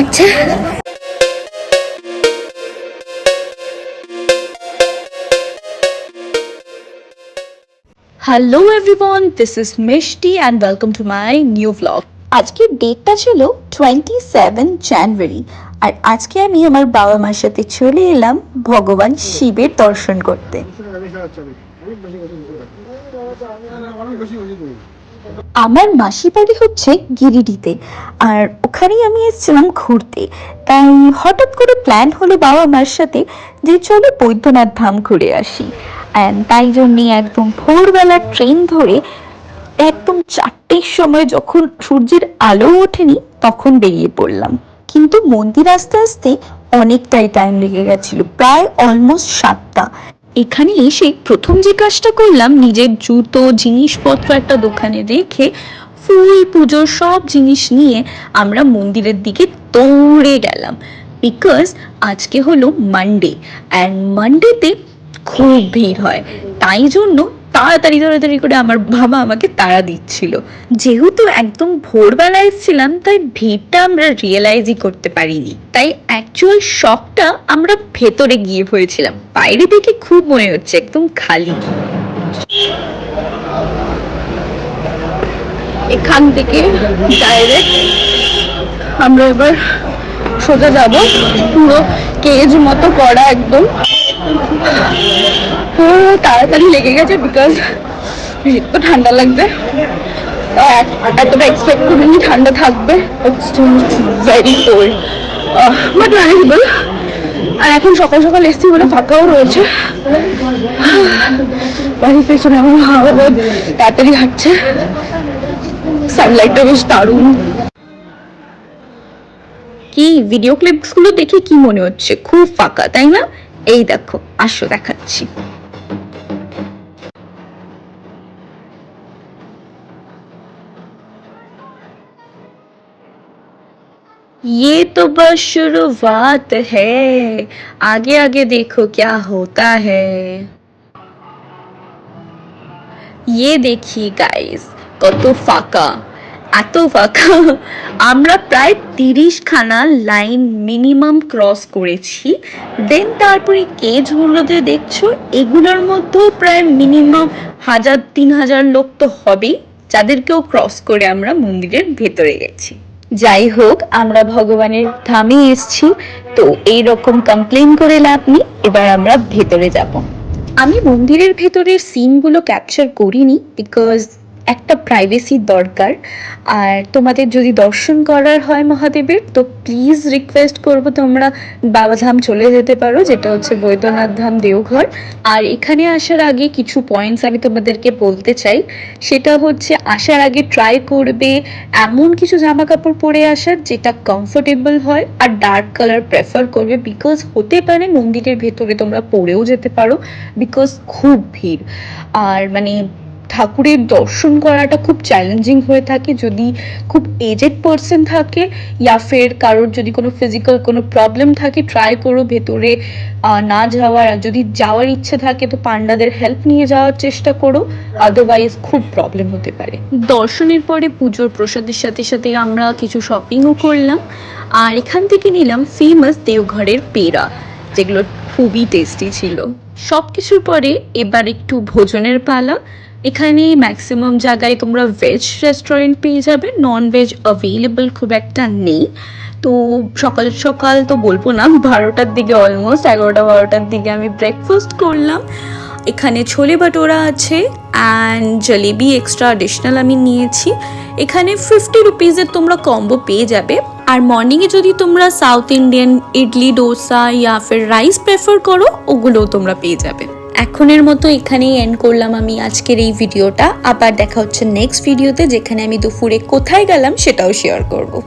আচ্ছা, hello everyone, this is মিষ্টি and welcome to my new blog. আজকের ডেটটা ছিল 27 জানুয়ারি, আর আজকে আমি আমার বাবা মার সাথে চলে এলাম ভগবান শিবের দর্শন করতে। আমার মাসির বাড়ি হচ্ছে গিরিডিতে, আর ওখানেই আমি এসেছিলাম ঘুরতে। তাই হঠাৎ করে প্ল্যান হলো বাবা মার সাথে যে চলো বৈদ্যনাথ ধাম ঘুরে আসি। অ্যান্ড তাই জন্যে একদম ভোরবেলা ট্রেন ধরে একদম 4টের সময়, যখন সূর্যের আলো ওঠেনি, তখন বেরিয়ে পড়লাম। কিন্তু মন্দির আসতে আসতে অনেকটাই টাইম লেগে গেছিল, প্রায় অলমোস্ট 7টা। এখানে এসে প্রথম যে কাজটা করলাম, নিজের জুতো জিনিসপত্র একটা দোকানে রেখে ফুল পুজোর সব জিনিস নিয়ে আমরা মন্দিরের দিকে দৌড়ে গেলাম। বিকজ আজকে হলো মানডে, অ্যান্ড মানডেতে খুব ভিড় হয়। তাই জন্য তাড়াতাড়ি তাড়াতাড়ি করে আমার বাবা আমাকে তাড়া দিচ্ছিল। যেহেতু একদম ভোরবেলা এসেছিলাম, তাই ভিড়টা আমরা রিয়েলাইজই করতে পারিনি। তাই অ্যাকচুয়াল শকটা আমরা ভেতরে গিয়ে হয়েছিলাম। বাইরে থেকে খুব মনে হচ্ছে একদম খালি। এখান থেকে ডাইরেক্ট আমরা এবার সোজা যাব, পুরো কেজ মতো করা একদম। তাড়াতাড়ি লেগে গেছে বিকজ তো ঠান্ডা লাগবে, এতটা এক্সপেক্ট করিনি ঠান্ডা থাকবে। Very cold but manageable. আর এখন সকাল সকাল এসছি বলে ফাঁকাও রয়েছে। বাড়ির পেছনে আমার হাওয়া বহুত তাড়াতাড়ি হাঁটছে, সানলাইটটা বেশ দারুণ। কি ভিডিও ক্লিপস গুলো দেখে কি মনে হচ্ছে খুব ফাঁকা, তাই না? এই দেখো, আসো দেখাচ্ছি। ये तो बस शुरुआत है, आगे आगे देखो क्या होता है। ये देखिए गाइस, কত ফাঁকা, এত ফাঁকা। আমরা প্রায় 30খানা লাইন মিনিমাম ক্রস করেছি। দেন তারপরে কেজগুলোতে দেখছো, এগুলোর মধ্যেও প্রায় মিনিমাম 1000-3000 লোক তো হবেই, যাদেরকেও ক্রস করে আমরা মন্দিরের ভেতরে গেছি। যাই হোক, আমরা ভগবানের ধামে এসছি, তো এইরকম কমপ্লেন করে লাভ নেই। এবার আমরা ভেতরে যাব। আমি মন্দিরের ভেতরের সিনগুলো ক্যাপচার করিনি বিকজ একটা প্রাইভেসির দরকার। আর তোমাদের যদি দর্শন করার হয় মহাদেবের, তো প্লিজ রিকোয়েস্ট করবো তোমরা বাবাধাম চলে যেতে পারো, যেটা হচ্ছে বৈদ্যনাথ ধাম, দেওঘর। আর এখানে আসার আগে কিছু পয়েন্টস আমি তোমাদেরকে বলতে চাই। সেটা হচ্ছে, আসার আগে ট্রাই করবে এমন কিছু জামা কাপড় পরে আসার যেটা কমফোর্টেবল হয়, আর ডার্ক কালার প্রেফার করবে। বিকজ হতে পারে মন্দিরের ভেতরে তোমরা পরেও যেতে পারো, বিকজ খুব ভিড়। আর মানে ঠাকুরের দর্শন করাটা খুব চ্যালেঞ্জিং হয়ে থাকে যদি খুব এজেড পার্সন থাকে, ইয়া ফের কারোর যদি কোনো ফিজিক্যাল কোনো প্রবলেম থাকে। ট্রাই করো ভেতরে না যাওয়ার, আর যদি যাওয়ার ইচ্ছে থাকে তো পান্ডাদের হেল্প নিয়ে যাওয়ার চেষ্টা করো, আদারওয়াইজ খুব প্রবলেম হতে পারে। দর্শনের পরে পুজোর প্রসাদের সাথে সাথে আমরা কিছু শপিংও করলাম, আর এখান থেকে নিলাম ফেমাস দেওঘরের পেড়া, যেগুলো খুবই টেস্টি ছিল। সব কিছুর পরে এবার একটু ভোজনের পালা। এখানে ম্যাক্সিমাম জায়গায় তোমরা ভেজ রেস্টুরেন্ট পেয়ে যাবে, নন ভেজ অ্যাভেলেবল খুব একটা নেই। তো সকাল সকাল তো বলবো না, 12টার দিকে, অলমোস্ট 11টা-12টার দিকে আমি ব্রেকফাস্ট করলাম। এখানে ছোলে ভাটোরা আছে অ্যান্ড জলেবি এক্সট্রা অ্যাডিশনাল আমি নিয়েছি। এখানে 50 রুপিজের তোমরা কম্বো পেয়ে যাবে। আর মর্নিংয়ে যদি তোমরা সাউথ ইন্ডিয়ান ইডলি ডোসা ইয়া ফের রাইস প্রেফার করো, ওগুলোও তোমরা পেয়ে যাবে। এখনের মতো এখানেই এন্ড করলাম আমি আজকের এই ভিডিওটা। আবার দেখা হচ্ছে নেক্সট ভিডিওতে, যেখানে আমি দুপুরে কোথায় গেলাম সেটাও শেয়ার করব।